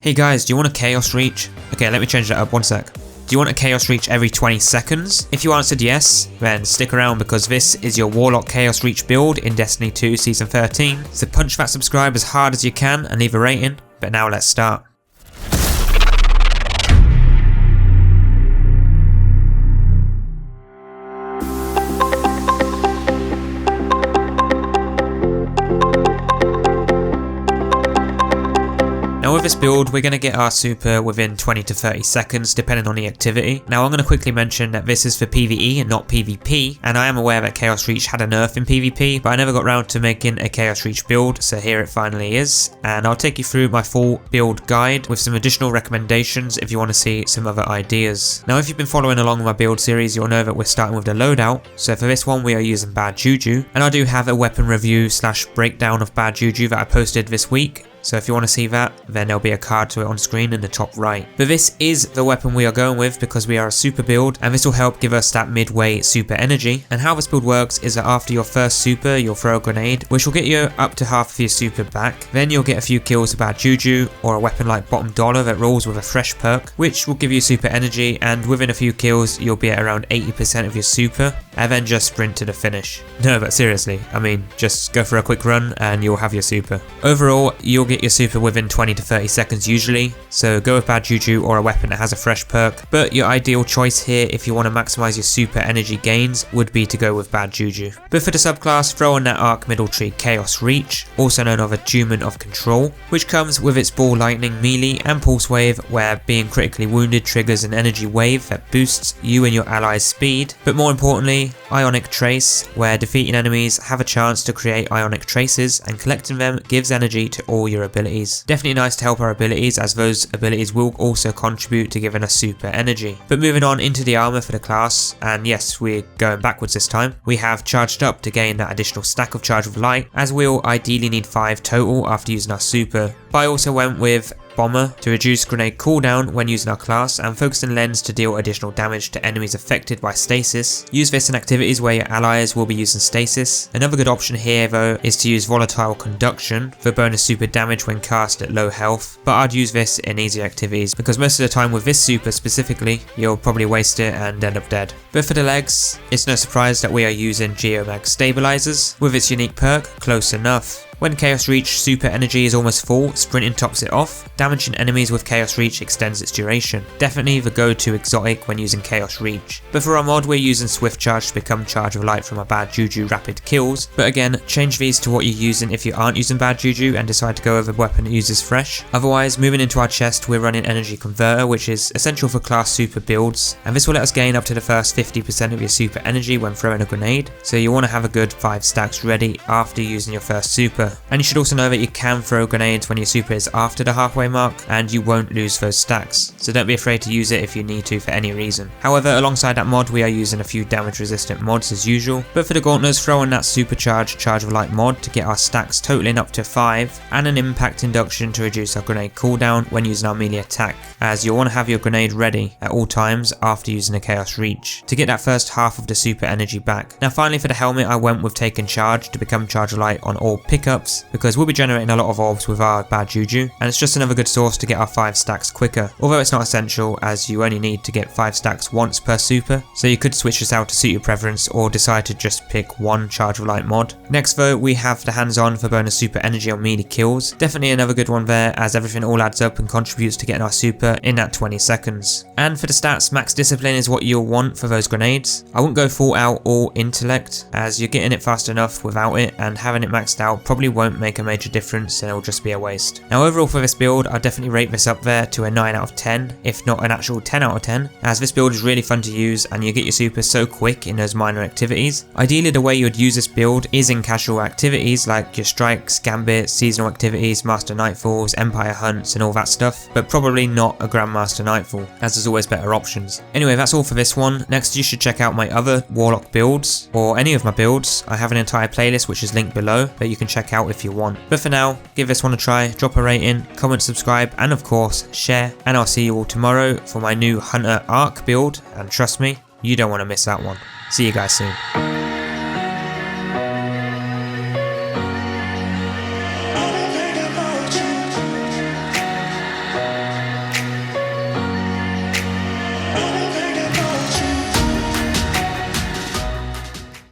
Hey guys, do you want a Chaos Reach? Okay, let me change that up, one sec. Do you want a Chaos Reach every 20 seconds? If you answered yes, then stick around because this is your Warlock Chaos Reach build in Destiny 2 Season 13. So punch that subscribe as hard as you can and leave a rating, but now let's start. Now with this build, we're going to get our super within 20 to 30 seconds depending on the activity. Now I'm going to quickly mention that this is for PvE and not PvP, and I am aware that Chaos Reach had a nerf in PvP, but I never got around to making a Chaos Reach build, so here it finally is. And I'll take you through my full build guide with some additional recommendations if you want to see some other ideas. Now if you've been following along with my build series, you'll know that we're starting with the Loadout, so for this one we are using Bad JuJu, and I do have a weapon review / breakdown of Bad JuJu that I posted this week. So if you want to see that, then there'll be a card to it on screen in the top right. But this is the weapon we are going with because we are a super build, and this will help give us that midway super energy. And how this build works is that after your first super, you'll throw a grenade, which will get you up to half of your super back. Then you'll get a few kills with Bad JuJu, or a weapon like Bottom Dollar that rolls with a fresh perk, which will give you super energy, and within a few kills, you'll be at around 80% of your super, and then just sprint to the finish. No, but seriously, I mean, just go for a quick run and you'll have your super. Overall, you'll get your super within 20 to 30 seconds usually, so go with Bad JuJu or a weapon that has a fresh perk, but your ideal choice here if you want to maximize your super energy gains would be to go with Bad JuJu. But for the subclass, throw on that Arc Middle Tree Chaos Reach, also known as Attunement of Control, which comes with its Ball Lightning melee and Pulse Wave, where being critically wounded triggers an energy wave that boosts you and your allies' speed, but more importantly, Ionic Trace, where defeating enemies have a chance to create Ionic Traces, and collecting them gives energy to all your abilities. Definitely nice to help our abilities, as those abilities will also contribute to giving us super energy. But moving on into the armor for the class, and yes, we're going backwards this time, we have Charged Up to gain that additional stack of Charge of Light, as we'll ideally need 5 total after using our super. But I also went with Bomber to reduce grenade cooldown when using our class, and Focusing Lens to deal additional damage to enemies affected by stasis. Use this in activities where your allies will be using stasis. Another good option here though is to use Volatile Conduction for bonus super damage when cast at low health, but I'd use this in easy activities because most of the time with this super specifically, you'll probably waste it and end up dead. But for the legs, it's no surprise that we are using Geomag Stabilizers with its unique perk, Close Enough. When Chaos Reach super energy is almost full, sprinting tops it off. Damaging enemies with Chaos Reach extends its duration. Definitely the go-to exotic when using Chaos Reach. But for our mod, we're using Swift Charge to become Charge of Light from our Bad JuJu rapid kills. But again, change these to what you're using if you aren't using Bad JuJu and decide to go with a weapon that uses Fresh. Otherwise, moving into our chest, we're running Energy Converter, which is essential for class super builds. And this will let us gain up to the first 50% of your super energy when throwing a grenade. So you want to have a good 5 stacks ready after using your first super. And you should also know that you can throw grenades when your super is after the halfway mark, and you won't lose those stacks, so don't be afraid to use it if you need to for any reason. However, alongside that mod, we are using a few damage resistant mods as usual, but for the gauntlets, throw on that supercharged Charge of Light mod to get our stacks totaling up to 5, and an impact induction to reduce our grenade cooldown when using our melee attack, as you'll want to have your grenade ready at all times after using a Chaos Reach to get that first half of the super energy back. Now finally for the helmet, I went with Taking Charge to become Charge of Light on all pickups, because we'll be generating a lot of orbs with our Bad JuJu, and it's just another good source to get our 5 stacks quicker, although it's not essential as you only need to get 5 stacks once per super, so you could switch this out to suit your preference or decide to just pick one Charge of Light mod. Next though, we have the hands-on for bonus super energy on melee kills. Definitely another good one there, as everything all adds up and contributes to getting our super in that 20 seconds. And for the stats, Max Discipline is what you'll want for those grenades. I wouldn't go full out all intellect, as you're getting it fast enough without it, and having it maxed out probably won't make a major difference and it'll just be a waste. Now overall for this build, I'd definitely rate this up there to a 9 out of 10, if not an actual 10 out of 10, as this build is really fun to use and you get your super so quick in those minor activities. Ideally the way you would use this build is in casual activities like your strikes, gambits, seasonal activities, master nightfalls, empire hunts and all that stuff, but probably not a grandmaster nightfall, as there's always better options. Anyway, that's all for this one. Next you should check out my other Warlock builds, or any of my builds. I have an entire playlist which is linked below that you can check out if you want. But for now, give this one a try, drop a rating, comment, subscribe, and of course share, and I'll see you all tomorrow for my new Hunter Arc build, and trust me, you don't want to miss that one. See you guys soon.